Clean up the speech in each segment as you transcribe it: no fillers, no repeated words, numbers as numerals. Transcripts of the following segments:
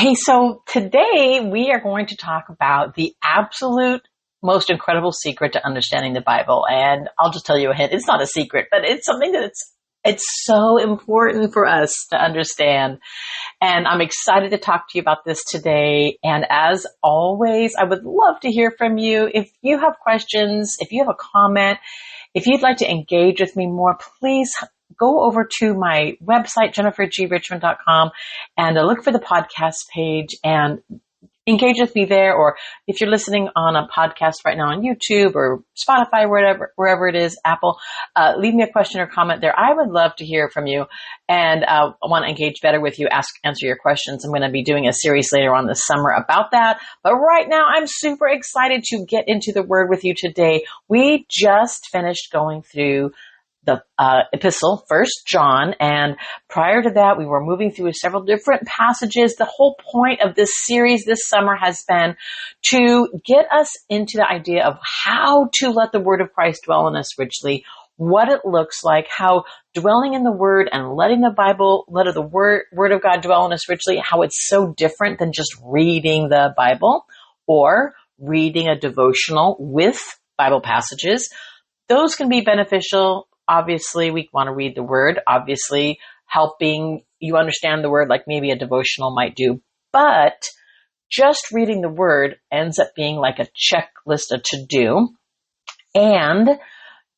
Hey, so today we are going to talk about the absolute most incredible secret to understanding the Bible. And I'll just tell you a hint. It's not a secret, but it's something it's so important for us to understand. And I'm excited to talk to you about this today. And as always, I would love to hear from you. If you have questions, if you have a comment, if you'd like to engage with me more, please go over to my website, jennifergrichmond.com, and look for the podcast page and engage with me there. Or if you're listening on a podcast right now on YouTube or Spotify, wherever it is, Apple, leave me a question or comment there. I would love to hear from you, and I want to engage better with you, answer your questions. I'm going to be doing a series later on this summer about that. But right now, I'm super excited to get into the Word with you today. We just finished going through the epistle, 1 John, and prior to that, we were moving through several different passages. The whole point of this series this summer has been to get us into the idea of how to let the Word of Christ dwell in us richly, what it looks like, how dwelling in the Word and letting the Bible, let the Word of God dwell in us richly, how it's so different than just reading the Bible or reading a devotional with Bible passages. Those can be beneficial. Obviously, we want to read the Word, obviously helping you understand the Word like maybe a devotional might do. But just reading the Word ends up being like a checklist, a to-do. And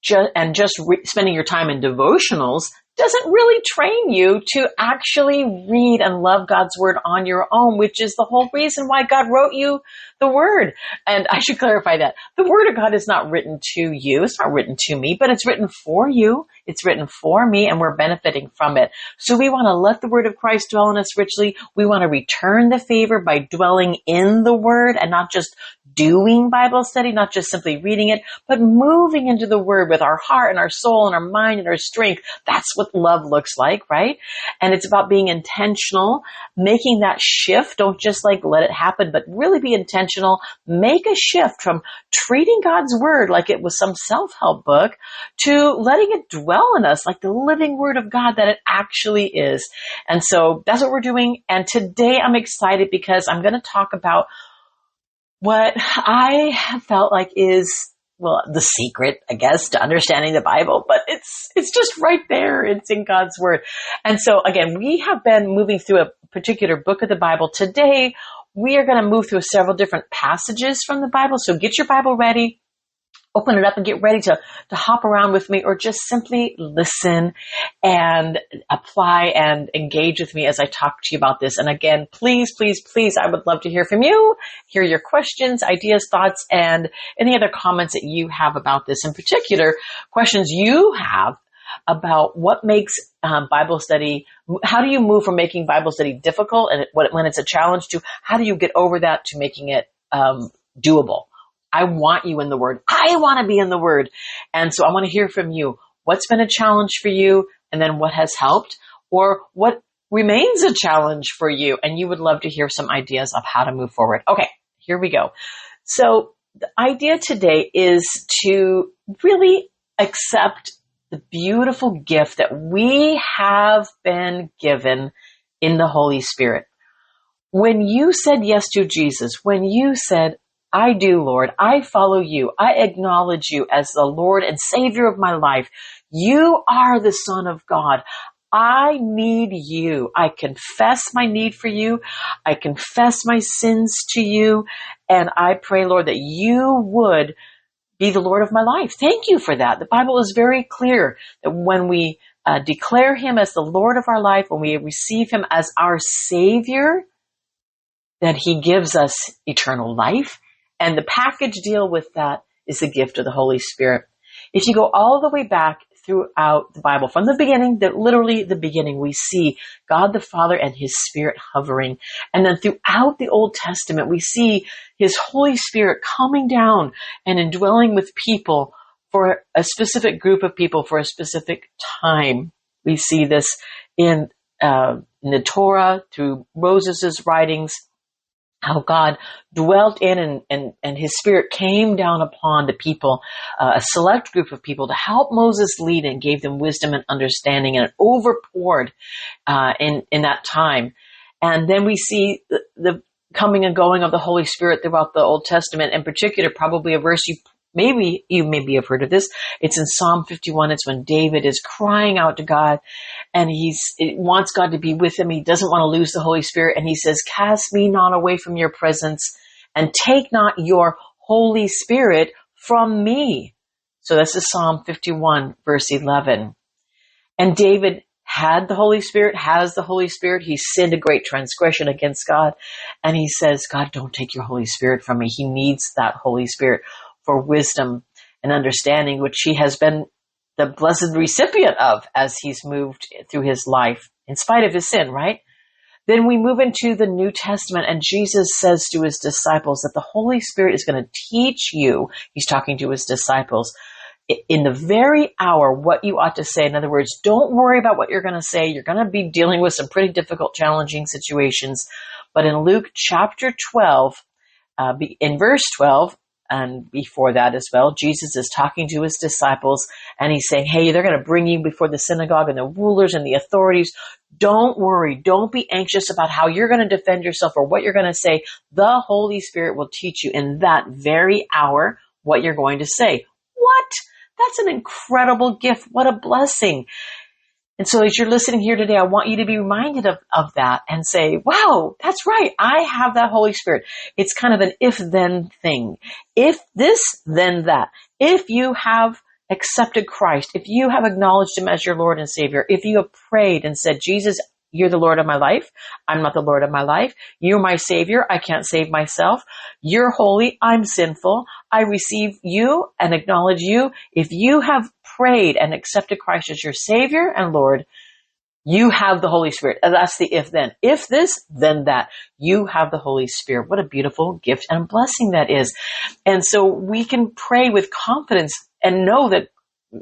just spending your time in devotionals doesn't really train you to actually read and love God's Word on your own, which is the whole reason why God wrote you the Word. And I should clarify that. The Word of God is not written to you. It's not written to me, but it's written for you. It's written for me, and we're benefiting from it. So we want to let the Word of Christ dwell in us richly. We want to return the favor by dwelling in the Word and not just doing Bible study, not just simply reading it, but moving into the Word with our heart and our soul and our mind and our strength. That's what love looks like, right? And it's about being intentional, making that shift. Don't just let it happen, but really be intentional. Make a shift from treating God's Word like it was some self-help book to letting it dwell in us like the living Word of God that it actually is. And so that's what we're doing. And today I'm excited because I'm going to talk about what I felt like is, well, the secret, I guess, to understanding the Bible, but it's just right there. It's in God's Word. And so again, we have been moving through a particular book of the Bible. Today, we are going to move through several different passages from the Bible. So get your Bible ready. Open it up and get ready to hop around with me, or just simply listen and apply and engage with me as I talk to you about this. And again, please, please, please, I would love to hear from you, hear your questions, ideas, thoughts, and any other comments that you have about this. In particular, questions you have about what makes Bible study, how do you move from making Bible study difficult and when it's a challenge to how do you get over that to making it doable? I want you in the Word. I want to be in the Word. And so I want to hear from you. What's been a challenge for you? And then what has helped? Or what remains a challenge for you? And you would love to hear some ideas of how to move forward. Okay, here we go. So the idea today is to really accept the beautiful gift that we have been given in the Holy Spirit. When you said yes to Jesus, when you said, I do, Lord. I follow you. I acknowledge you as the Lord and Savior of my life. You are the Son of God. I need you. I confess my need for you. I confess my sins to you. And I pray, Lord, that you would be the Lord of my life. Thank you for that. The Bible is very clear that when we declare him as the Lord of our life, when we receive him as our Savior, that he gives us eternal life. And the package deal with that is the gift of the Holy Spirit. If you go all the way back throughout the Bible, from the beginning, literally the beginning, we see God the Father and his Spirit hovering. And then throughout the Old Testament, we see his Holy Spirit coming down and indwelling with people for a specific group of people for a specific time. We see this in the Torah, through Moses' writings, how God dwelt in and his Spirit came down upon the people, a select group of people to help Moses lead and gave them wisdom and understanding, and it overpoured in that time. And then we see the coming and going of the Holy Spirit throughout the Old Testament. In particular, probably a verse you maybe have heard of this. It's in Psalm 51. It's when David is crying out to God, and he wants God to be with him. He doesn't want to lose the Holy Spirit. And he says, "Cast me not away from your presence, and take not your Holy Spirit from me." So this is Psalm 51, verse 11. And David had the Holy Spirit, has the Holy Spirit. He sinned a great transgression against God. And he says, "God, don't take your Holy Spirit from me." He needs that Holy Spirit for wisdom and understanding, which he has been the blessed recipient of as he's moved through his life, in spite of his sin, right? Then we move into the New Testament, and Jesus says to his disciples that the Holy Spirit is going to teach you. He's talking to his disciples in the very hour what you ought to say. In other words, don't worry about what you're going to say. You're going to be dealing with some pretty difficult, challenging situations. But in Luke chapter 12, in verse 12, and before that as well, Jesus is talking to his disciples, and he's saying, hey, they're going to bring you before the synagogue and the rulers and the authorities. Don't worry. Don't be anxious about how you're going to defend yourself or what you're going to say. The Holy Spirit will teach you in that very hour what you're going to say. What? That's an incredible gift. What a blessing. And so as you're listening here today, I want you to be reminded of that and say, wow, that's right. I have that Holy Spirit. It's kind of an if-then thing. If this, then that. If you have accepted Christ, if you have acknowledged him as your Lord and Savior, if you have prayed and said, Jesus, you're the Lord of my life. I'm not the Lord of my life. You're my Savior. I can't save myself. You're holy. I'm sinful. I receive you and acknowledge you. If you have prayed and accepted Christ as your Savior and Lord, you have the Holy Spirit. And that's the if then. If this, then that. You have the Holy Spirit. What a beautiful gift and blessing that is. And so we can pray with confidence and know that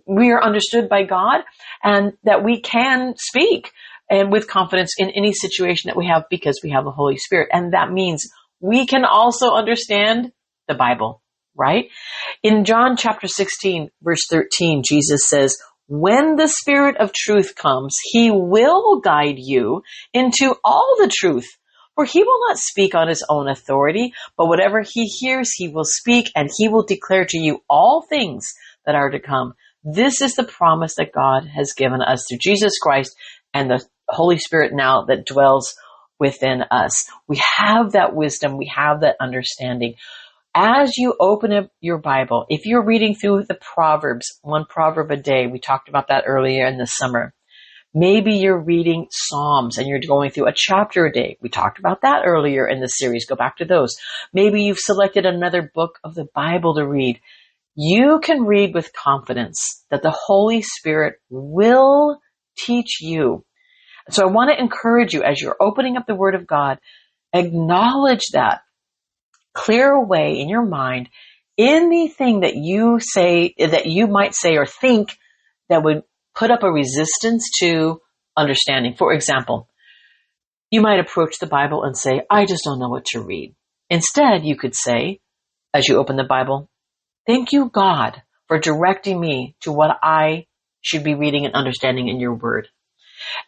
we are understood by God and that we can speak and with confidence in any situation that we have because we have the Holy Spirit. And that means we can also understand the Bible, right? In John chapter 16, verse 13, Jesus says, when the Spirit of truth comes, he will guide you into all the truth. For he will not speak on his own authority, but whatever he hears, he will speak, and he will declare to you all things that are to come. This is the promise that God has given us through Jesus Christ and the Holy Spirit now that dwells within us. We have that wisdom. We have that understanding. As you open up your Bible, if you're reading through the Proverbs, one proverb a day, we talked about that earlier in the summer. Maybe you're reading Psalms and you're going through a chapter a day. We talked about that earlier in the series. Go back to those. Maybe you've selected another book of the Bible to read. You can read with confidence that the Holy Spirit will teach you. So I want to encourage you as you're opening up the Word of God, acknowledge that. Clear away in your mind anything that you say, that you might say or think that would put up a resistance to understanding. For example, you might approach the Bible and say, I just don't know what to read. Instead, you could say, as you open the Bible, thank you, God, for directing me to what I should be reading and understanding in your word.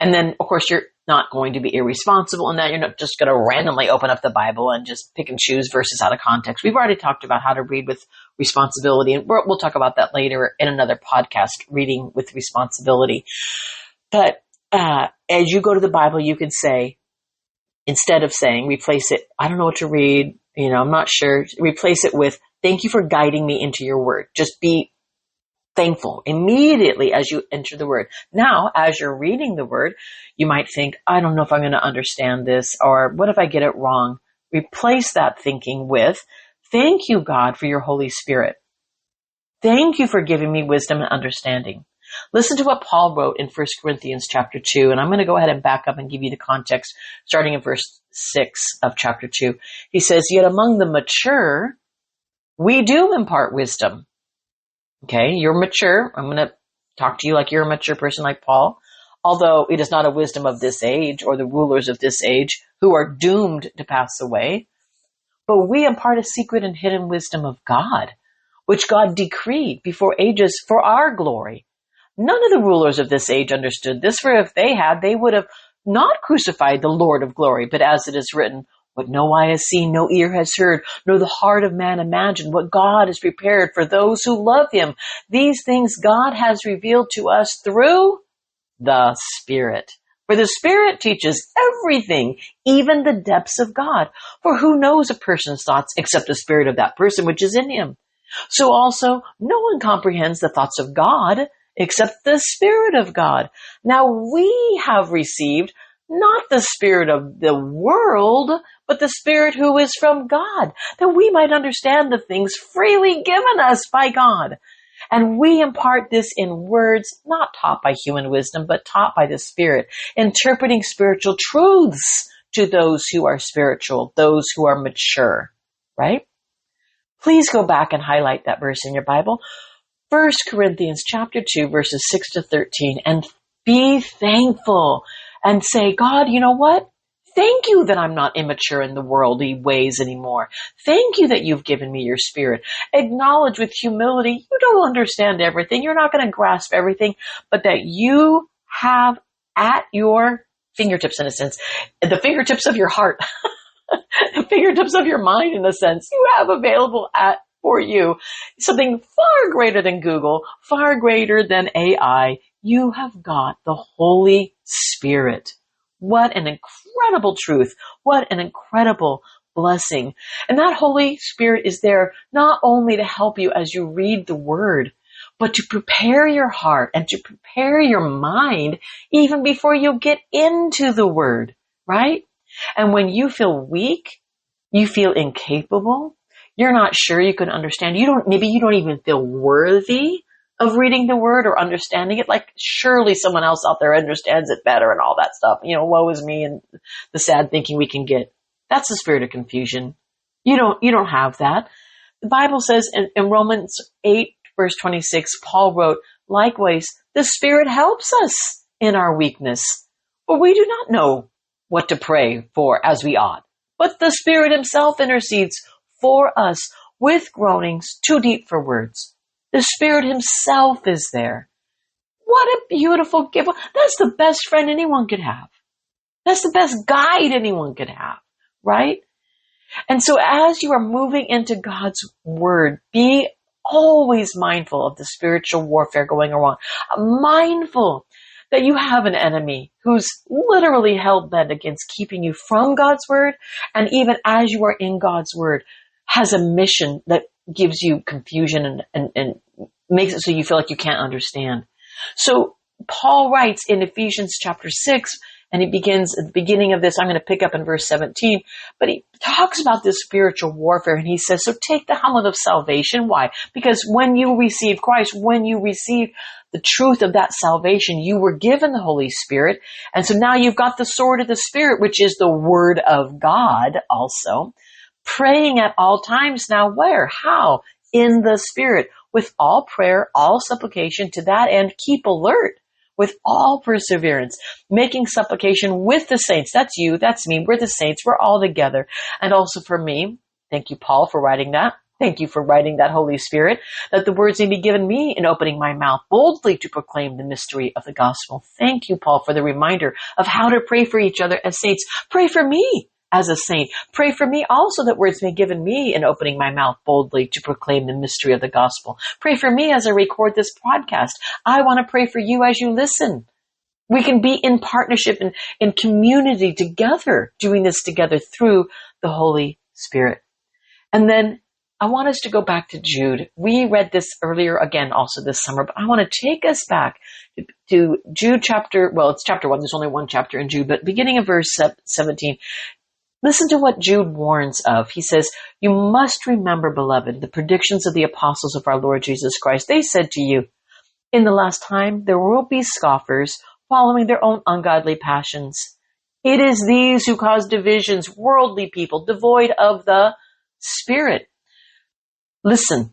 And then, of course, you're not going to be irresponsible in that. You're not just going to randomly open up the Bible and just pick and choose verses out of context. We've already talked about how to read with responsibility, and we'll talk about that later in another podcast, reading with responsibility. But as you go to the Bible, you can say, instead of saying, replace it, I don't know what to read, I'm not sure, replace it with, thank you for guiding me into your word. Just be thankful immediately as you enter the word. Now, as you're reading the word, you might think, I don't know if I'm going to understand this, or what if I get it wrong? Replace that thinking with, thank you, God, for your Holy Spirit. Thank you for giving me wisdom and understanding. Listen to what Paul wrote in 1 Corinthians chapter 2, and I'm going to go ahead and back up and give you the context starting in verse 6 of chapter 2. He says, yet among the mature, we do impart wisdom. Okay, you're mature. I'm going to talk to you like you're a mature person like Paul. Although it is not a wisdom of this age or the rulers of this age who are doomed to pass away. But we impart a secret and hidden wisdom of God, which God decreed before ages for our glory. None of the rulers of this age understood this, for if they had, they would have not crucified the Lord of glory, but as it is written, what no eye has seen, no ear has heard, nor the heart of man imagined, what God has prepared for those who love him. These things God has revealed to us through the Spirit. For the Spirit teaches everything, even the depths of God. For who knows a person's thoughts except the spirit of that person which is in him? So also, no one comprehends the thoughts of God except the Spirit of God. Now we have received not the spirit of the world, but the Spirit who is from God, that we might understand the things freely given us by God. And we impart this in words not taught by human wisdom, but taught by the Spirit, interpreting spiritual truths to those who are spiritual, those who are mature, right? Please go back and highlight that verse in your Bible. 1 Corinthians chapter 2, verses 6 to 13, and be thankful and say, God, you know what? Thank you that I'm not immature in the worldly ways anymore. Thank you that you've given me your Spirit. Acknowledge with humility, you don't understand everything. You're not going to grasp everything, but that you have at your fingertips, in a sense, the fingertips of your heart, the fingertips of your mind, in a sense, you have available for you something far greater than Google, far greater than AI. You have got the Holy Spirit. What an incredible truth. What an incredible blessing. And that Holy Spirit is there not only to help you as you read the Word, but to prepare your heart and to prepare your mind even before you get into the Word, right? And when you feel weak, you feel incapable, you're not sure you can understand, maybe you don't even feel worthy of reading the Word or understanding it, like surely someone else out there understands it better and all that stuff. Woe is me and the sad thinking we can get. That's the spirit of confusion. You don't have that. The Bible says in Romans 8, verse 26, Paul wrote, likewise, the Spirit helps us in our weakness, for we do not know what to pray for as we ought. But the Spirit himself intercedes for us with groanings too deep for words. The Spirit himself is there. What a beautiful gift. That's the best friend anyone could have. That's the best guide anyone could have, right? And so as you are moving into God's Word, be always mindful of the spiritual warfare going on. Mindful that you have an enemy who's literally hell-bent against keeping you from God's Word, and even as you are in God's Word, has a mission that gives you confusion and makes it so you feel like you can't understand. So Paul writes in Ephesians chapter 6, and he begins at the beginning of this, I'm going to pick up in verse 17, but he talks about this spiritual warfare, and he says, so take the helmet of salvation. Why? Because when you receive Christ, when you receive the truth of that salvation, you were given the Holy Spirit, and so now you've got the sword of the Spirit, which is the Word of God also. Praying at all times. Now where? How? In the Spirit, with all prayer, all supplication. To that end, keep alert with all perseverance, making supplication with the saints. That's you, that's me, we're the saints, we're all together. And also for me, thank you, Paul, for writing that. Thank you for writing that, Holy Spirit, that the words may be given me in opening my mouth boldly to proclaim the mystery of the gospel. Thank you, Paul, for the reminder of how to pray for each other as saints. Pray for me as a saint. Pray for me also that words may be given me in opening my mouth boldly to proclaim the mystery of the gospel. Pray for me as I record this podcast. I want to pray for you as you listen. We can be in partnership and in community together, doing this together through the Holy Spirit. And then I want us to go back to Jude. We read this earlier again also this summer, but I want to take us back to Jude chapter, well, it's chapter 1. There's only one chapter in Jude, but beginning of verse 17. Listen to what Jude warns of. He says, you must remember, beloved, the predictions of the apostles of our Lord Jesus Christ. They said to you, in the last time, there will be scoffers following their own ungodly passions. It is these who cause divisions, worldly people, devoid of the Spirit. Listen,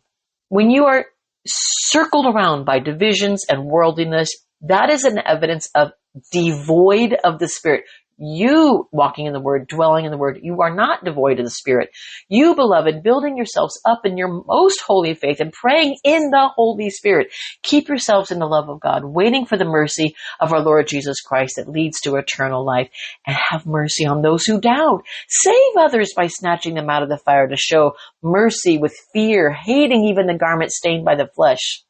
when you are circled around by divisions and worldliness, that is an evidence of devoid of the Spirit. You walking in the Word, dwelling in the Word. You are not devoid of the Spirit. You, beloved, building yourselves up in your most holy faith and praying in the Holy Spirit. Keep yourselves in the love of God, waiting for the mercy of our Lord Jesus Christ that leads to eternal life. And have mercy on those who doubt. Save others by snatching them out of the fire, to show mercy with fear, hating even the garment stained by the flesh.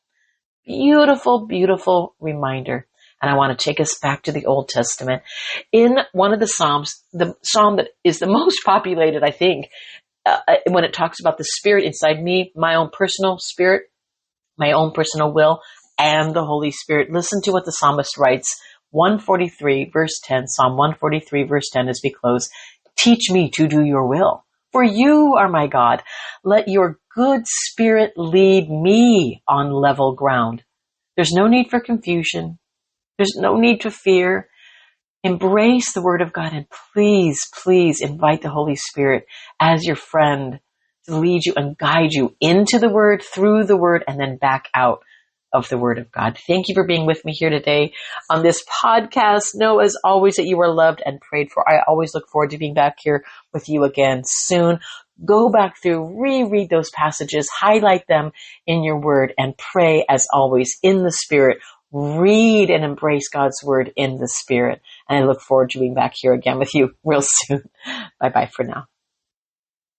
Beautiful, beautiful reminder. And I want to take us back to the Old Testament. In one of the Psalms, the Psalm that is the most populated, I think, when it talks about the Spirit inside me, my own personal spirit, my own personal will, and the Holy Spirit. Listen to what the psalmist writes. 143 verse 10, Psalm 143 verse 10 as we close. Teach me to do your will, for you are my God. Let your good Spirit lead me on level ground. There's no need for confusion. There's no need to fear. Embrace the Word of God, and please, please invite the Holy Spirit as your friend to lead you and guide you into the Word, through the Word, and then back out of the Word of God. Thank you for being with me here today on this podcast. Know, as always, that you are loved and prayed for. I always look forward to being back here with you again soon. Go back through, reread those passages, highlight them in your Word, and pray, as always, in the Spirit. Read and embrace God's Word in the Spirit. And I look forward to being back here again with you real soon. Bye-bye for now.